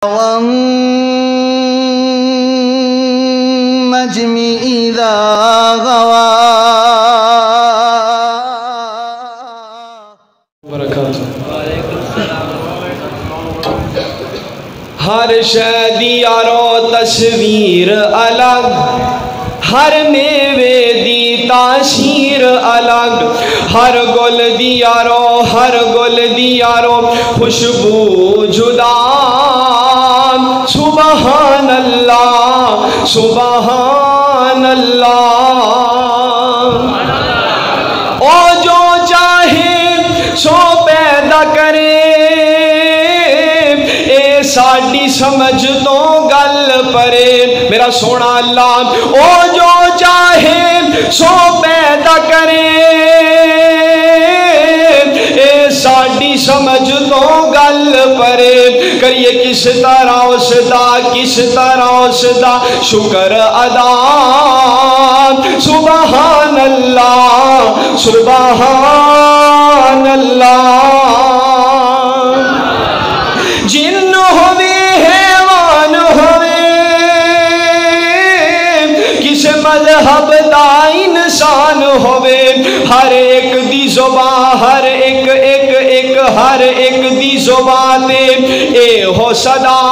والنجم إذا غوى. ہر شے دی یارو تصویر الگ، ہر میوے دی تاشیر الگ، ہر گل دی یارو ہر گل دی یارو خوشبو جدا. سبحان اللہ سبحان اللہ. او جو چاہے سو پیدا کرے، ساڑی سمجھ تو گل پرے. میرا سونا اللہ او جو چاہے سو پیدا کرے، اے ساڑی سمجھ تو گل پرے. کریے کس طرح اس دا کس طرح اس دا شکر ادا. سبحان اللہ سبحان اللہ. جن ہوئے حیوان ہوئے، کس مذہب دا انسان ہوئے، ہر ایک دی زبان ہر ایک ہر ایک دی زبان تے اے ہو صدا.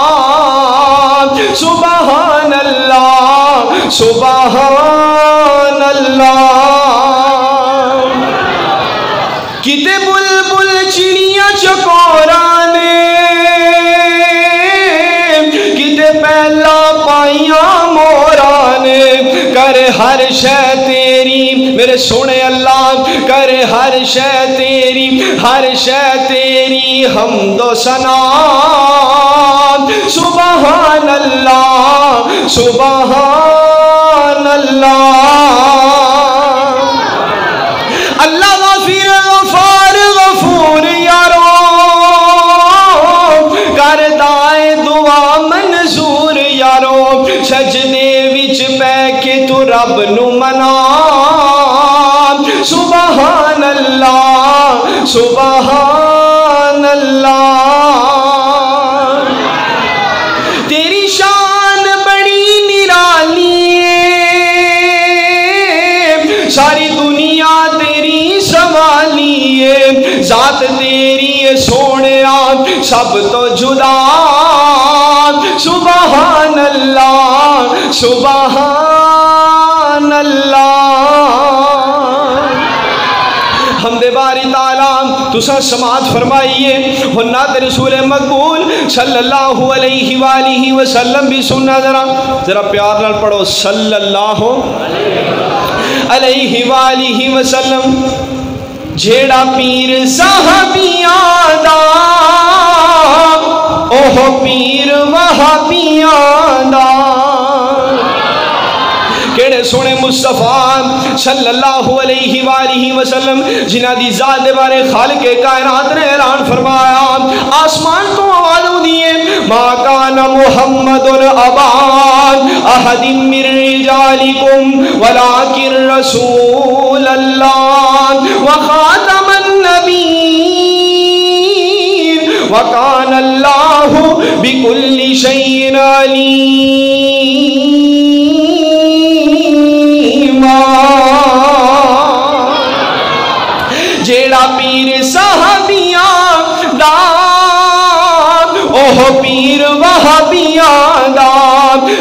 سبحان اللہ سبحان اللہ. کتے بلبل چڑیاں چکورانے، پہلا پائیاں مورانے. کر ہر شے تیری میرے سونے اللہ، کر ہر شے تیری ہر شے تیری حمد و ثنا. سبحان اللہ سبحان اللہ. اللہ غفیر غفار غفور یارو، کردائے دعا منظور یارو. سجدے وچ پے کے تو رب نو منا. سبحان اللہ سبحان اللہ. تیری شان بڑی نرالی، ساری دنیا تیری سنبھالی. ذات تیری سونیا سب تو جدا. سبحان اللہ سبحان اللہ. حمد باری تعالیٰ تسا سماعت فرمائیے. حنات رسول مقبول صلی اللہ علیہ وآلہ وسلم بھی سننا. ذرا پیار نال پڑھو صلی اللہ علیہ وآلہ وسلم. جیڑا پیر صحابیاں دا، اوہ پیر وہابیاں دا. کیڑے سونے مصطفیٰ صلی اللہ علیہ وآلہ وسلم جنہ دی ذات دے بارے خالق کائنات نے اعلان فرمایا. آسمان تو آواز دیئے ما کان محمد ابا احد من رجالکم ولکن رسول اللہ وخاتم النبیین وکان اللہ بکل شیء علیم. جیڑا پیر صحابیاں دا، اوہ پیر وہابیاں دا.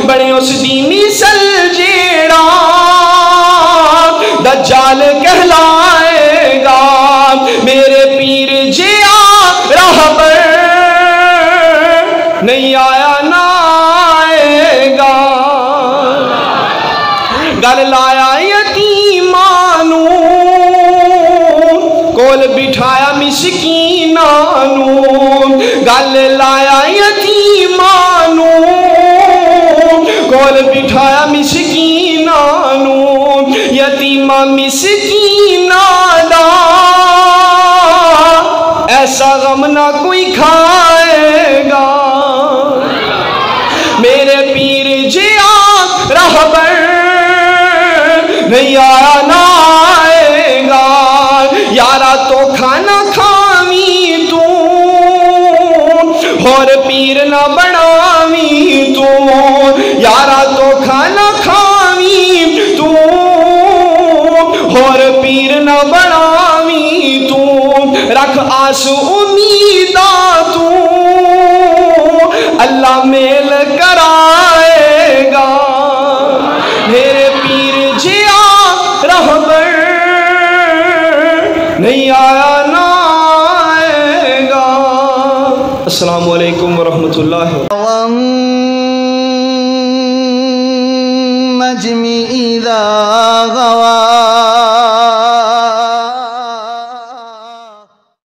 بڑے اس دی مثل جیڑا دجال کہلائے گا. میرے پیر جیا راہ پر نہیں آیا نہ آئے گا. گل لایا یتیمانو، کول بٹھایا مسکینانو. گل لایا یتیمانو، کول بٹھایا مسکینانو. یتیمہ مسکینہ دا ایسا غم نہ کوئی کھائے گا. میرے پیر جیا رہبر نہیں آیا نہ آئے گا. یارا تو کھانا کھاوی تو اور پیر نہ بنا بناوی تو یارا تو کھانا کھاوی تو اور پیر نہ بناوی تو رکھ آس امیدہ تو اللہ میل کرائے گا میرے پیر جیا رہبر نہیں آیا نہ آئے گا۔ السلام علیکم ورحمۃ اللہ۔ والنجم إذا